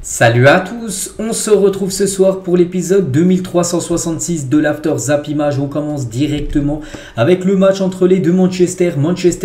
Salut à tous, on se retrouve ce soir pour l'épisode 2366 de l'After Zap Image. On commence directement avec le match entre les deux Manchester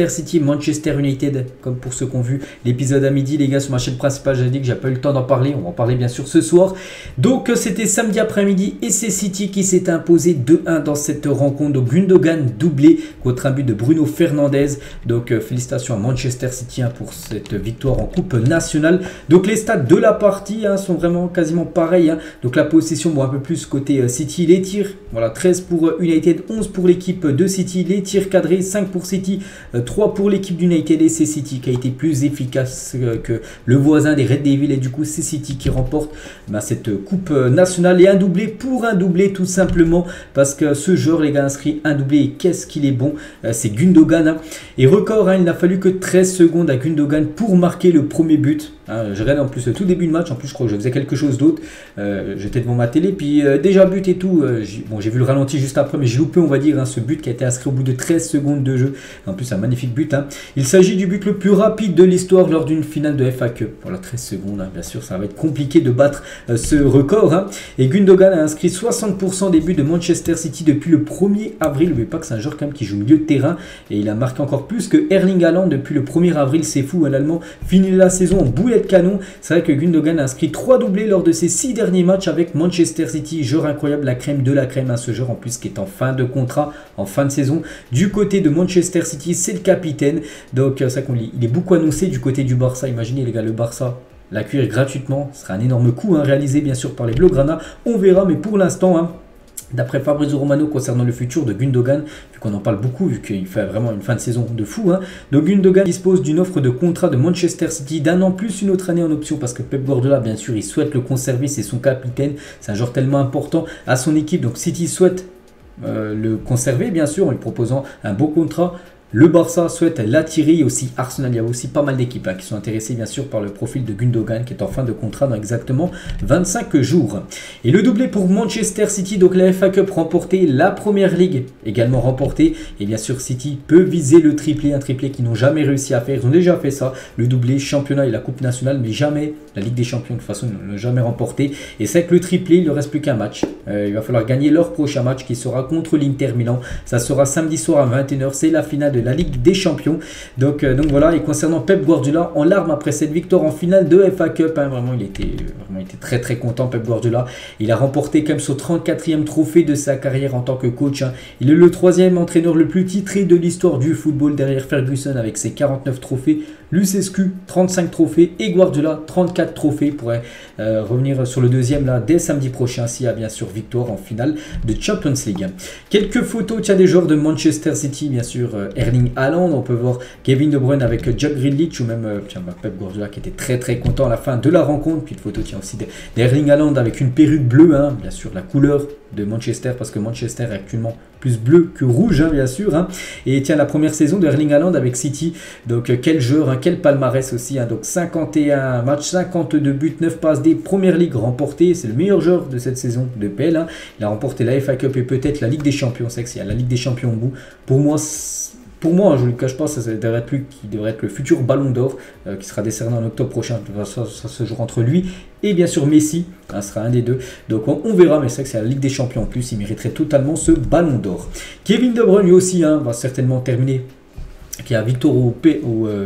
City, Manchester United. Comme pour ceux qui ont vu l'épisode à midi, les gars, sur ma chaîne principale, j'ai dit que j'ai pas eu le temps d'en parler. On va en parler bien sûr ce soir. Donc c'était samedi après-midi et c'est City qui s'est imposé 2-1 dans cette rencontre. Donc Gundogan doublé contre un but de Bruno Fernandes. Donc félicitations à Manchester City pour cette victoire en Coupe nationale. Donc les stats de la partie sont vraiment quasiment pareils. Donc la possession, bon, un peu plus côté City. Les tirs, voilà, 13 pour United, 11 pour l'équipe de City. Les tirs cadrés, 5 pour City, 3 pour l'équipe d'United. Et c'est City qui a été plus efficace que le voisin des Red Devils. Et du coup, c'est City qui remporte cette Coupe nationale. Et un doublé pour un doublé, tout simplement. Parce que ce joueur, les gars, inscrit un doublé. Et qu'est-ce qu'il est bon, c'est Gundogan. Et record, il n'a fallu que 13 secondes à Gundogan pour marquer le premier but. Je regarde en plus le tout début de match. En plus, je crois que je faisais quelque chose d'autre. J'étais devant ma télé. Puis déjà but et tout. Bon, j'ai vu le ralenti juste après. Mais j'ai loupé, on va dire, ce but qui a été inscrit au bout de 13 secondes de jeu. En plus, un magnifique but. Il s'agit du but le plus rapide de l'histoire lors d'une finale de FA Cup. Voilà, 13 secondes. Bien sûr, ça va être compliqué de battre ce record. Et Gundogan a inscrit 60% des buts de Manchester City depuis le 1er avril. N'oubliez pas que c'est un joueur quand même qui joue milieu de terrain. Et il a marqué encore plus que Erling Haaland depuis le 1er avril. C'est fou, l'Allemand finit la saison en boulet de canon. C'est vrai que Gundogan a inscrit 3 doublés lors de ses 6 derniers matchs avec Manchester City. Joueur incroyable, la crème de la crème. Ce joueur en plus qui est en fin de contrat, en fin de saison. Du côté de Manchester City, c'est le capitaine. Donc c'est vrai qu'il est beaucoup annoncé du côté du Barça. Imaginez les gars, le Barça l'accueillir gratuitement. Ce sera un énorme coup réalisé bien sûr par les Blaugrana. On verra, mais pour l'instant... D'après Fabrizio Romano concernant le futur de Gundogan, vu qu'on en parle beaucoup, vu qu'il fait vraiment une fin de saison de fou, donc Gundogan dispose d'une offre de contrat de Manchester City d'un an plus une autre année en option, parce que Pep Guardiola, bien sûr, il souhaite le conserver, c'est son capitaine, c'est un joueur tellement important à son équipe, donc City souhaite le conserver, bien sûr, en lui proposant un beau contrat. Le Barça souhaite l'attirer, aussi Arsenal, il y a aussi pas mal d'équipes qui sont intéressées bien sûr par le profil de Gundogan qui est en fin de contrat dans exactement 25 jours. Et le doublé pour Manchester City, donc la FA Cup remportée, la Première Ligue également remportée. Et bien sûr City peut viser le triplé, un triplé qu'ils n'ont jamais réussi à faire. Ils ont déjà fait ça, le doublé, championnat et la Coupe nationale, mais jamais la Ligue des Champions de toute façon, ils ne l'ont jamais remporté. Et c'est que le triplé, il ne reste plus qu'un match. Il va falloir gagner leur prochain match qui sera contre l'Inter Milan. Ça sera samedi soir à 21h, c'est la finale de la Ligue des Champions. Donc voilà, et concernant Pep Guardiola, en larmes après cette victoire en finale de FA Cup, vraiment il était très très content Pep Guardiola. Il a remporté quand même son 34e trophée de sa carrière en tant que coach. Il est le 3e entraîneur le plus titré de l'histoire du football derrière Ferguson avec ses 49 trophées, Lucescu 35 trophées et Guardiola 34 trophées. Il pourrait revenir sur le deuxième là dès samedi prochain s'il y a bien sûr victoire en finale de Champions League. Quelques photos des joueurs de Manchester City, bien sûr Erling Haaland, on peut voir Kevin De Bruyne avec Jack Grealish ou même Pep Guardiola qui était très très content à la fin de la rencontre. Puis une photo aussi d'Erling Haaland avec une perruque bleue, bien sûr la couleur de Manchester parce que Manchester est actuellement plus bleu que rouge bien sûr. Et tiens, la première saison de Erling Haaland avec City, donc quel joueur, quel palmarès aussi, donc 51 matchs, 52 buts, 9 passes des Première Ligue remportées, c'est le meilleur joueur de cette saison de PL. Il a remporté la FA Cup et peut-être la Ligue des Champions, c'est que c'est la Ligue des Champions au bout. Pour moi, je ne le cache pas, ça devrait être lui qui devrait être le futur Ballon d'Or qui sera décerné en octobre prochain. Ça se jouera entre lui et bien sûr Messi, ça sera un des deux. Donc on verra, mais c'est vrai que c'est la Ligue des Champions en plus, il mériterait totalement ce Ballon d'Or. Kevin De Bruyne lui aussi va certainement terminer, qui a victoire aux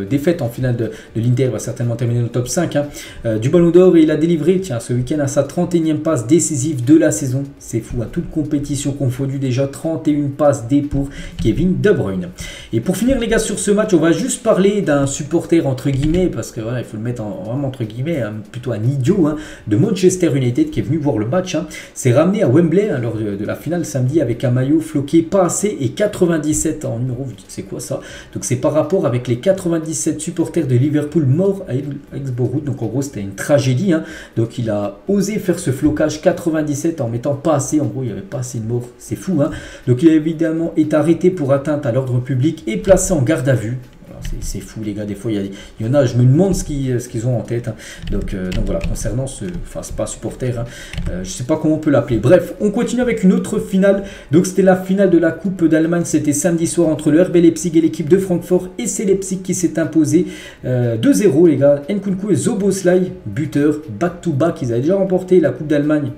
défaites en finale de l'Inter, va certainement terminer le top 5 du Ballon d'Or. Et il a délivré ce week-end à sa 31e passe décisive de la saison. C'est fou, toute compétition confondue déjà, 31 passes D pour Kevin De Bruyne. Et pour finir les gars sur ce match, on va juste parler d'un supporter entre guillemets, parce que voilà, il faut le mettre vraiment entre guillemets, plutôt un idiot de Manchester United qui est venu voir le match. C'est ramené à Wembley lors de la finale samedi avec un maillot floqué pas assez et 97 en numéro. Vous dites c'est quoi ça? Donc c'est par rapport avec les 97 supporters de Liverpool morts à Hillsborough. Donc en gros c'était une tragédie. Donc il a osé faire ce flocage 97 en mettant pas assez. En gros il n'y avait pas assez de morts. C'est fou. Donc il a évidemment été arrêté pour atteinte à l'ordre public et placé en garde à vue. c'est fou les gars, des fois il y en a, je me demande ce qu'ils ont en tête. Hein. Donc voilà, concernant enfin c'est pas supporter, hein. Je sais pas comment on peut l'appeler. Bref, on continue avec une autre finale. Donc c'était la finale de la Coupe d'Allemagne, c'était samedi soir entre le RB Leipzig et l'équipe de Francfort, et c'est Leipzig qui s'est imposé 2-0 les gars. Nkunku et Szoboszlai, buteur, back-to-back, ils avaient déjà remporté la Coupe d'Allemagne.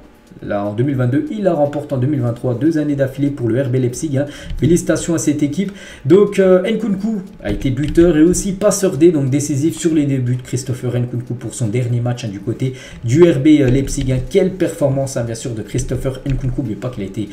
Là en 2022, il la remporte en 2023, 2 années d'affilée pour le RB Leipzig. Hein. Félicitations à cette équipe. Donc Nkunku a été buteur et aussi passeur D, donc décisif sur les débuts de Christopher Nkunku pour son dernier match, hein, du côté du RB Leipzig. Hein. Quelle performance, hein, bien sûr, de Christopher Nkunku. N'oubliez pas qu'il a été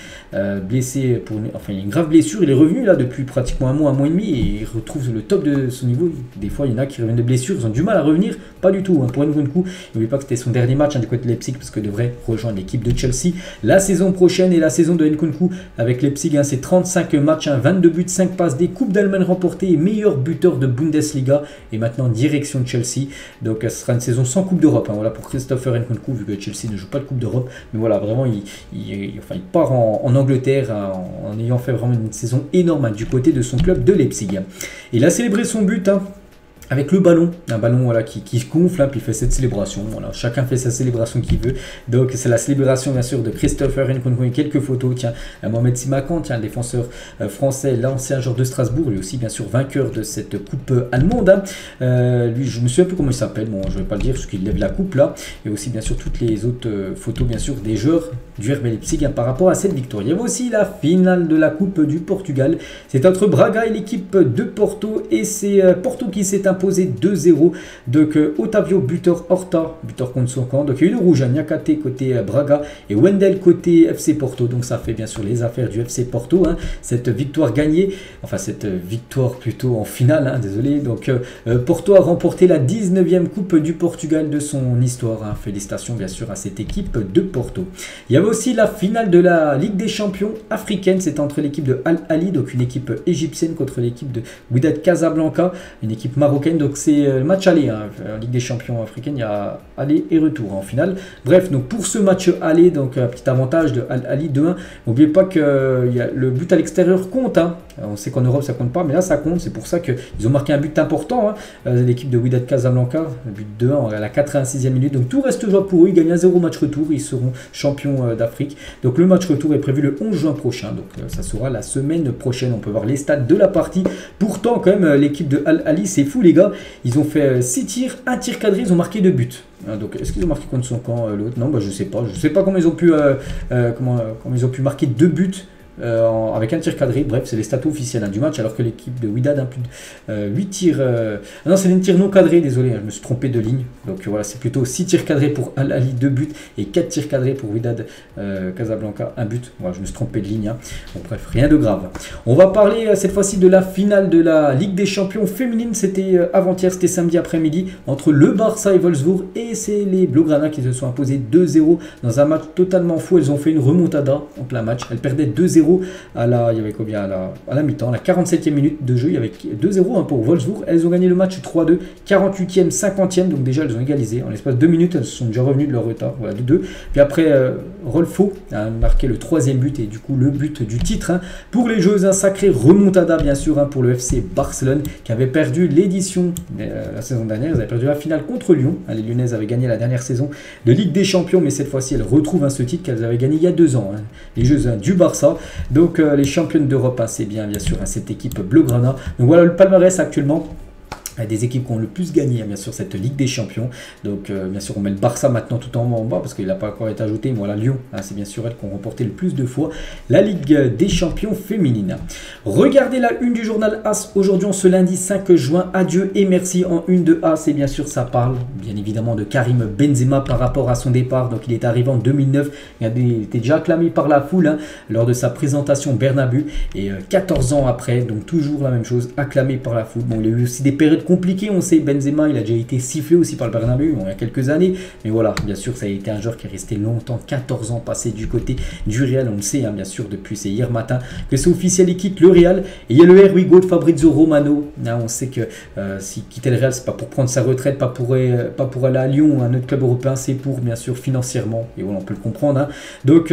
blessé, enfin il a une grave blessure. Il est revenu là depuis pratiquement un mois et demi et il retrouve le top de son niveau. Des fois il y en a qui reviennent de blessures, ils ont du mal à revenir, pas du tout. Hein. Pour Nkunku, n'oubliez pas que c'était son dernier match, hein, du côté de Leipzig, parce que devrait rejoindre l'équipe de Chelsea la saison prochaine. Et la saison de Nkunku avec Leipzig, hein, c'est 35 matchs, hein, 22 buts, 5 passes, des coupes d'Allemagne remportées et meilleur buteur de Bundesliga, et maintenant direction de Chelsea. Donc ce sera une saison sans coupe d'Europe, hein, voilà, pour Christopher Nkunku, vu que Chelsea ne joue pas de coupe d'Europe. Mais voilà, vraiment il part en Angleterre, hein, en ayant fait vraiment une saison énorme, hein, du côté de son club de Leipzig. Il a célébré son but, hein, avec le ballon, un ballon voilà, qui gonfle, hein, puis il fait cette célébration. Voilà, chacun fait sa célébration qu'il veut. Donc c'est la célébration bien sûr de Christopher Nkunku. Et quelques photos, tiens, Mohamed Simakan, tiens, un défenseur français, l'ancien joueur de Strasbourg, lui aussi bien sûr vainqueur de cette coupe allemande. Hein. Lui, je me souviens un peu comment il s'appelle, bon je ne vais pas le dire parce qu'il lève la coupe là. Et aussi bien sûr toutes les autres photos bien sûr des joueurs du RB Leipzig, hein, par rapport à cette victoire. Il y avait aussi la finale de la Coupe du Portugal. C'est entre Braga et l'équipe de Porto, et c'est Porto qui s'est imposé 2-0. Donc Otavio buteur, Horta buteur contre son camp. Donc il y a eu le rouge, Niakate côté Braga et Wendel côté FC Porto. Donc ça fait bien sûr les affaires du FC Porto, hein, cette victoire gagnée, enfin cette victoire plutôt en finale, hein, désolé. Donc Porto a remporté la 19e Coupe du Portugal de son histoire, hein. Félicitations bien sûr à cette équipe de Porto. Il y avait aussi la finale de la Ligue des Champions africaine, c'est entre l'équipe de Al Ahly, donc une équipe égyptienne, contre l'équipe de Wydad Casablanca, une équipe marocaine. Donc c'est le match aller, hein, en Ligue des Champions africaine, il y a aller et retour, hein, en finale. Bref, donc pour ce match aller, donc petit avantage de Al Ahly 2-1. N'oubliez pas que le but à l'extérieur compte, hein. On sait qu'en Europe ça compte pas, mais là ça compte. C'est pour ça qu'ils ont marqué un but important, hein, l'équipe de Wydad Casablanca, le but 2-1 à la 86e minute. Donc tout reste jouable pour eux, ils gagnent un 0 match retour, ils seront champions d'Afrique. Donc le match retour est prévu le 11 juin prochain, donc ça sera la semaine prochaine. On peut voir les stats de la partie. Pourtant quand même l'équipe de Al Ahly, c'est fou les gars, ils ont fait 6 tirs, 1 tir cadré, ils ont marqué 2 buts. Donc est-ce qu'ils ont marqué contre son camp l'autre? Non, bah, je sais pas comment ils ont pu comment ils ont pu marquer 2 buts avec un tir cadré. Bref, c'est les stats officiels, hein, du match, alors que l'équipe de Wydad a plus de 8 tirs. Non, c'est des tirs non cadrés, désolé, hein, je me suis trompé de ligne. Donc voilà, c'est plutôt 6 tirs cadrés pour Al Ahly, 2 buts, et 4 tirs cadrés pour Wydad Casablanca, 1 but. Voilà, je me suis trompé de ligne. Hein. Bon, bref, rien de grave. On va parler cette fois-ci de la finale de la Ligue des Champions féminine. C'était avant-hier, c'était samedi après-midi, entre le Barça et Wolfsburg, et c'est les Blaugrana qui se sont imposés 2-0 dans un match totalement fou. Elles ont fait une remontada en plein match. Elles perdaient 2-0 à la, il y avait combien à la mi-temps, la 47e minute de jeu, il y avait 2-0, hein, pour Wolfsburg. Elles ont gagné le match 3-2, 48e, 50e, donc déjà elles ont égalisé. En l'espace de 2 minutes, elles sont déjà revenues de leur retard, voilà, de 2. Puis après, Rolfo a marqué le 3e but, et du coup le but du titre, hein, pour les joueuses. Un sacré remontada bien sûr, hein, pour le FC Barcelone, qui avait perdu l'édition la saison dernière. Elles avaient perdu la finale contre Lyon, hein. Les Lyonnaises avaient gagné la dernière saison de Ligue des Champions, mais cette fois-ci elles retrouvent, hein, ce titre qu'elles avaient gagné il y a 2 ans, hein, les joueuses, hein, du Barça. Donc les championnes d'Europe, hein, c'est bien sûr, hein, cette équipe Blaugrana. Donc voilà le palmarès actuellement des équipes qui ont le plus gagné, hein, bien sûr, cette Ligue des Champions. Donc bien sûr on met le Barça maintenant tout en bas parce qu'il n'a pas encore été ajouté. Voilà, Lyon, hein, c'est bien sûr elles qui ont remporté le plus de fois la Ligue des Champions féminine. Regardez la une du journal AS aujourd'hui, en ce lundi 5 juin. Adieu et merci en une de AS, et bien sûr ça parle bien évidemment de Karim Benzema par rapport à son départ. Donc il est arrivé en 2009, il était déjà acclamé par la foule, hein, lors de sa présentation Bernabeu, et 14 ans après, donc toujours la même chose, acclamé par la foule. Bon, il a eu aussi des périodes compliqué. On sait, Benzema, il a déjà été sifflé aussi par le Bernabéu il y a quelques années. Mais voilà, bien sûr, ça a été un joueur qui est resté longtemps, 14 ans passé du côté du Real. On le sait, hein, bien sûr, depuis c'est hier matin que c'est officiel, il quitte le Real. Et il y a le Here We Go de Fabrizio Romano. Hein, on sait que s'il quittait le Real, c'est pas pour prendre sa retraite, pas pour aller à Lyon ou un autre club européen, c'est pour, bien sûr, financièrement. Et voilà, on peut le comprendre. Hein. Donc,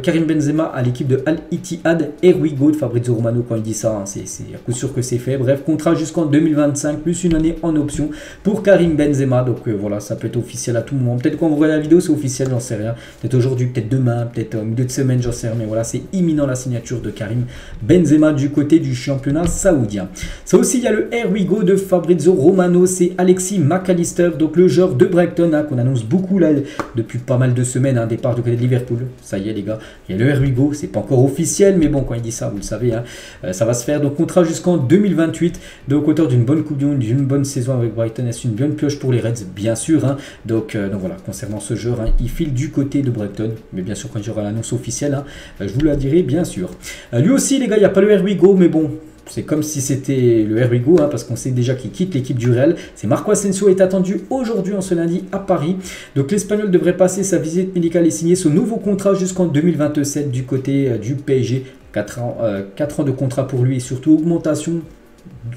Karim Benzema à l'équipe de Al Ittihad, Here We Go de Fabrizio Romano. Quand il dit ça, hein, c'est à coup sûr que c'est fait. Bref, contrat jusqu'en 2025, plus une année en option pour Karim Benzema. Donc voilà, ça peut être officiel à tout moment. Peut-être quand vous voyez la vidéo, c'est officiel, j'en sais rien. Peut-être aujourd'hui, peut-être demain, peut-être au milieu de semaine, j'en sais rien. Mais voilà, c'est imminent la signature de Karim Benzema du côté du championnat saoudien. Ça aussi, il y a le Here We Go de Fabrizio Romano. C'est Alexis Mac Allister, donc le joueur de Brighton, hein, qu'on annonce beaucoup là depuis pas mal de semaines, hein, départ du côté de Liverpool. Ça y est les gars, il y a le Here We Go, c'est pas encore officiel, mais bon, quand il dit ça, vous le savez, hein, ça va se faire. Donc contrat jusqu'en 2028, donc auteur d'une bonne Coupe du Monde, d'une bonne saison avec Brighton, est-ce une bonne pioche pour les Reds, bien sûr. Hein. Donc voilà, concernant ce joueur, hein, il file du côté de Brighton, mais bien sûr quand il y aura l'annonce officielle, hein, je vous la dirai bien sûr. Lui aussi les gars, il n'y a pas le Here We Go, mais bon, c'est comme si c'était le Here We Go, hein, parce qu'on sait déjà qu'il quitte l'équipe du Real. C'est Marco Asensio est attendu aujourd'hui en ce lundi à Paris. Donc l'Espagnol devrait passer sa visite médicale et signer son nouveau contrat jusqu'en 2027 du côté du PSG. 4 ans de contrat pour lui et surtout augmentation.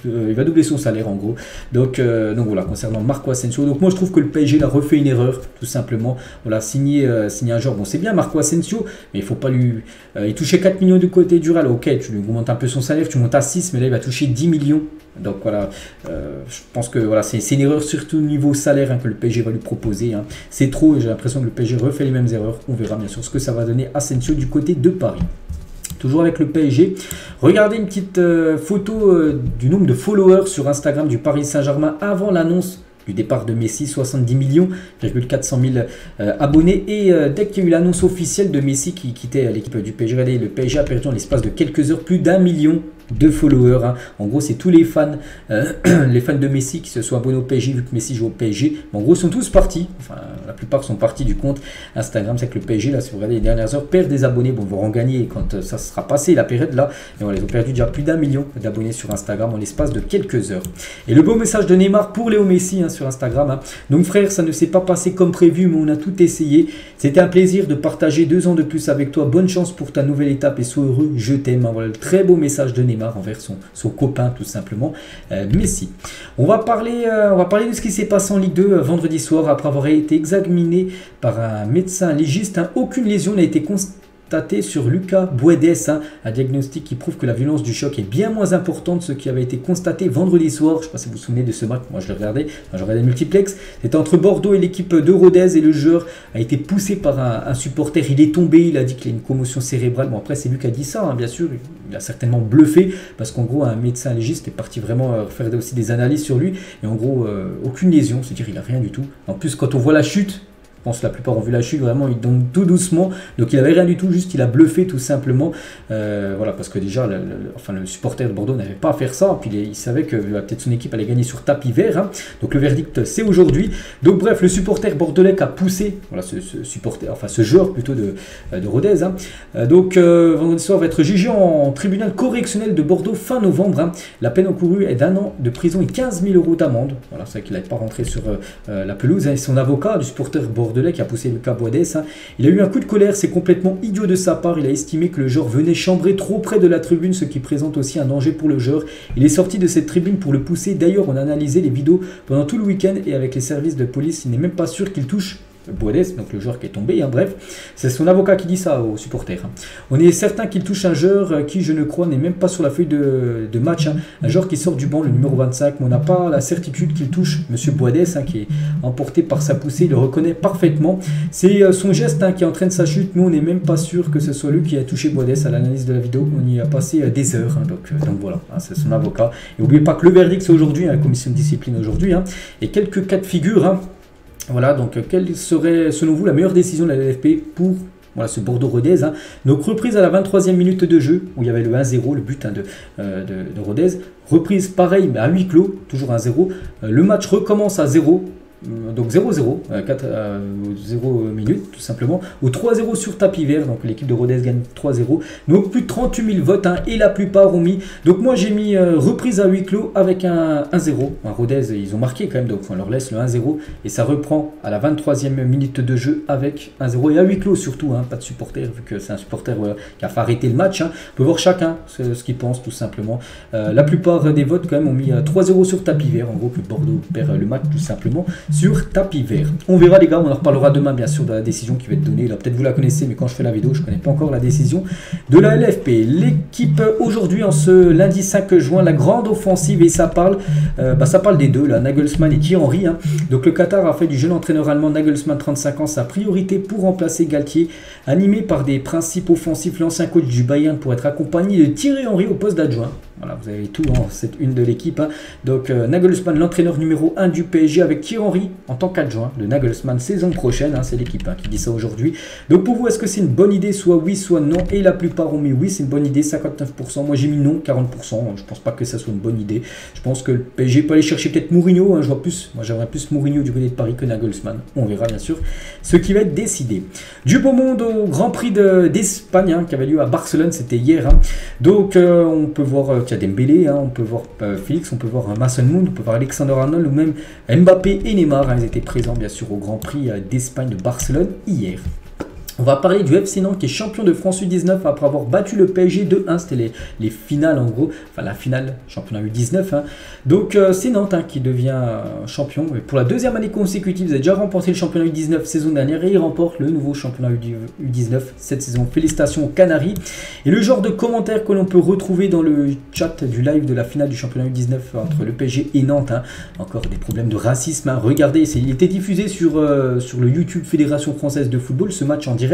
Il va doubler son salaire en gros. Donc voilà, concernant Marco Asensio. Donc moi je trouve que le PSG a refait une erreur, tout simplement. Voilà, signer un joueur. Bon, c'est bien Marco Asensio, mais il faut pas lui. Il touchait 4 millions du côté du Real. Ok, tu lui augmentes un peu son salaire, tu montes à 6, mais là il va toucher 10 millions. Donc voilà, je pense que voilà, c'est une erreur surtout au niveau salaire, hein, que le PSG va lui proposer. Hein. C'est trop et j'ai l'impression que le PSG refait les mêmes erreurs. On verra bien sûr ce que ça va donner Asensio du côté de Paris. Toujours avec le PSG, regardez une petite photo du nombre de followers sur Instagram du Paris Saint-Germain avant l'annonce du départ de Messi, 70 millions, 400 000 abonnés. Et dès qu'il y a eu l'annonce officielle de Messi qui quittait l'équipe du PSG, regardez, le PSG a perdu en l'espace de quelques heures plus d'1 million de followers. Hein. En gros, c'est tous les fans de Messi qui se sont abonnés au PSG vu que Messi joue au PSG. Mais en gros, ils sont tous partis. Enfin, la plupart sont partis du compte Instagram. C'est que le PSG, là, si vous regardez les dernières heures, perd des abonnés. Bon, ils vont en gagner quand ça sera passé la période là. Et voilà, ils ont perdu déjà plus d'1 million d'abonnés sur Instagram en l'espace de quelques heures. Et le beau message de Neymar pour Léo Messi, hein, sur Instagram. Hein. Donc, frère, ça ne s'est pas passé comme prévu, mais on a tout essayé. C'était un plaisir de partager 2 ans de plus avec toi. Bonne chance pour ta nouvelle étape et sois heureux. Je t'aime. Hein. Voilà le très beau message de Neymar envers son copain tout simplement, Messi. On va parler de ce qui s'est passé en Ligue 2 vendredi soir après avoir été examiné par un médecin légiste. Hein. Aucune lésion n'a été constatée sur Lucas Buedes, hein, un diagnostic qui prouve que la violence du choc est bien moins importante, ce qui avait été constaté vendredi soir. Je ne sais pas si vous vous souvenez de ce match, moi je l'ai regardé, j'ai regardé le multiplex. C'était entre Bordeaux et l'équipe de Rodez et le joueur a été poussé par un supporter. Il est tombé, il a dit qu'il a une commotion cérébrale. Bon, après c'est lui qui a dit ça, hein, bien sûr, il a certainement bluffé parce qu'en gros un médecin légiste est parti vraiment faire aussi des analyses sur lui et en gros aucune lésion, c'est-à-dire il n'a rien du tout. En plus quand on voit la chute, je pense que la plupart ont vu la chute, vraiment il tombe tout doucement, donc il n'avait rien du tout, juste il a bluffé tout simplement, voilà, parce que déjà le supporter de Bordeaux n'avait pas à faire ça, puis il savait que peut-être son équipe allait gagner sur tapis vert, hein. Donc le verdict c'est aujourd'hui. Donc bref, le supporter bordelais a poussé, voilà, ce joueur plutôt de Rodez, hein. Donc vendredi soir va être jugé en tribunal correctionnel de Bordeaux fin novembre, hein. La peine encourue est d'1 an de prison et 15 000 € d'amende, voilà, c'est vrai qu'il n'avait pas rentré sur la pelouse, hein. Et son avocat du supporter bordelais qui a poussé Lucas Buedes, hein. Il a eu un coup de colère, c'est complètement idiot de sa part. Il a estimé que le joueur venait chambrer trop près de la tribune, ce qui présente aussi un danger pour le joueur. Il est sorti de cette tribune pour le pousser. D'ailleurs, on a analysé les vidéos pendant tout le week-end et avec les services de police, il n'est même pas sûr qu'il touche Buedes, donc le joueur qui est tombé, hein, bref, c'est son avocat qui dit ça aux supporters. Hein. On est certain qu'il touche un joueur qui, je ne crois, n'est même pas sur la feuille de match, hein. Un joueur qui sort du banc, le numéro 25, mais on n'a pas la certitude qu'il touche Monsieur Buedes, hein, qui est emporté par sa poussée, il le reconnaît parfaitement. C'est son geste, hein, qui entraîne sa chute, mais on n'est même pas sûr que ce soit lui qui a touché Buedes. À l'analyse de la vidéo, on y a passé des heures, hein, donc voilà, hein, c'est son avocat. Et n'oubliez pas que le verdict c'est aujourd'hui, hein, la commission de discipline aujourd'hui, hein, et quelques cas de figure, hein. Voilà, donc quelle serait selon vous la meilleure décision de la LFP pour ce Bordeaux-Rodez, hein. Donc reprise à la 23e minute de jeu, où il y avait le 1-0, le but, hein, de Rodez. Reprise pareil, mais à huis clos, toujours 1-0. Le match recommence à 0. donc 0-0, 0 minutes tout simplement, ou 3-0 sur tapis vert, donc l'équipe de Rodez gagne 3-0, donc plus de 38 000 votes, hein, et la plupart ont mis, donc moi j'ai mis reprise à huis clos avec un 1-0, Rodez ils ont marqué quand même, donc on leur laisse le 1-0, et ça reprend à la 23e minute de jeu avec 1-0, et à huis clos surtout, hein, pas de supporters, vu que c'est un supporter qui a fait arrêter le match, hein. On peut voir chacun ce qu'il pense tout simplement, la plupart des votes quand même ont mis 3-0 sur tapis vert, en gros que Bordeaux perd le match tout simplement sur tapis vert. On verra les gars, on en reparlera demain bien sûr de la décision qui va être donnée. Là peut-être vous la connaissez, mais quand je fais la vidéo je ne connais pas encore la décision de la LFP. L'équipe aujourd'hui en ce lundi 5 juin, la grande offensive, et ça parle des deux là, Nagelsmann et Thierry Henry, hein. Donc le Qatar a fait du jeune entraîneur allemand Nagelsmann 35 ans sa priorité pour remplacer Galtier, animé par des principes offensifs. L'ancien coach du Bayern pour être accompagné de Thierry Henry au poste d'adjoint. Voilà, vous avez tout dans cette une de l'équipe, hein. Donc Nagelsmann, l'entraîneur numéro 1 du PSG, avec Thierry Henry en tant qu'adjoint de Nagelsmann saison prochaine, hein, c'est l'équipe, hein, qui dit ça aujourd'hui. Donc pour vous, est-ce que c'est une bonne idée? Soit oui, soit non. Et la plupart ont mis oui, c'est une bonne idée, 59%. Moi j'ai mis non, 40%. Je pense pas que ça soit une bonne idée. Je pense que le PSG peut aller chercher peut-être Mourinho, hein, je vois plus. Moi j'aimerais plus Mourinho du côté de Paris que Nagelsmann. On verra bien sûr ce qui va être décidé. Du beau monde au Grand Prix d'Espagne, hein, qui avait lieu à Barcelone, c'était hier, hein. Donc on peut voir qu'il y a Dembélé, hein, on peut voir Félix, on peut voir Mason Mount, on peut voir Alexander Arnold ou même Mbappé et Neymar, hein, ils étaient présents bien sûr au Grand Prix d'Espagne de Barcelone hier. On va parler du FC Nantes qui est champion de France U19 après avoir battu le PSG 2-1. C'était les finales en gros, enfin la finale championnat U19, hein. Donc c'est Nantes, hein, qui devient champion. Et pour la deuxième année consécutive, ils ont déjà remporté le championnat U19 saison dernière et ils remportent le nouveau championnat U19 cette saison. Félicitations aux Canaries. Et le genre de commentaires que l'on peut retrouver dans le chat du live de la finale du championnat U19 entre le PSG et Nantes, hein. Encore des problèmes de racisme, hein. Regardez, il était diffusé sur le YouTube Fédération Française de Football, ce match en direct.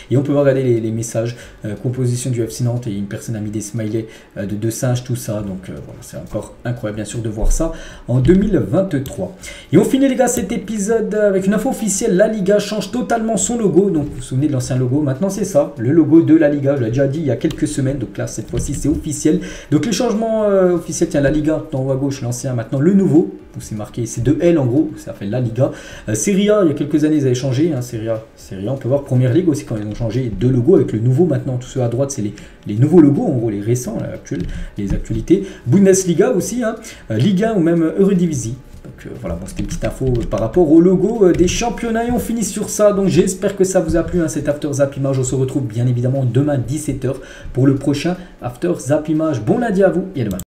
Et on peut regarder les messages, composition du FC Nantes, et une personne a mis des smileys de deux singes, tout ça. Donc voilà, c'est encore incroyable bien sûr de voir ça en 2023. Et on finit les gars cet épisode avec une info officielle. La Liga change totalement son logo. Donc vous vous souvenez de l'ancien logo, maintenant c'est ça, le logo de la Liga. Je l'ai déjà dit il y a quelques semaines, donc là cette fois-ci c'est officiel. Donc les changements officiels, tiens, la Liga en haut à gauche, l'ancien, maintenant le nouveau. C'est marqué, c'est deux L en gros, ça fait la Liga. Serie A, il y a quelques années ils avaient changé, hein, Serie A, on peut voir Première Ligue aussi quand ils ont changé deux logos avec le nouveau maintenant. Tous ceux à droite c'est les nouveaux logos en gros, les récents, les actualités. Bundesliga aussi, hein, Ligue 1 ou même Eredivisie. Donc voilà, bon, c'était une petite info par rapport au logo des championnats et on finit sur ça. Donc j'espère que ça vous a plu, hein, cet After Zap Image. On se retrouve bien évidemment demain 17h pour le prochain After Zap Image. Bon lundi à vous et à demain.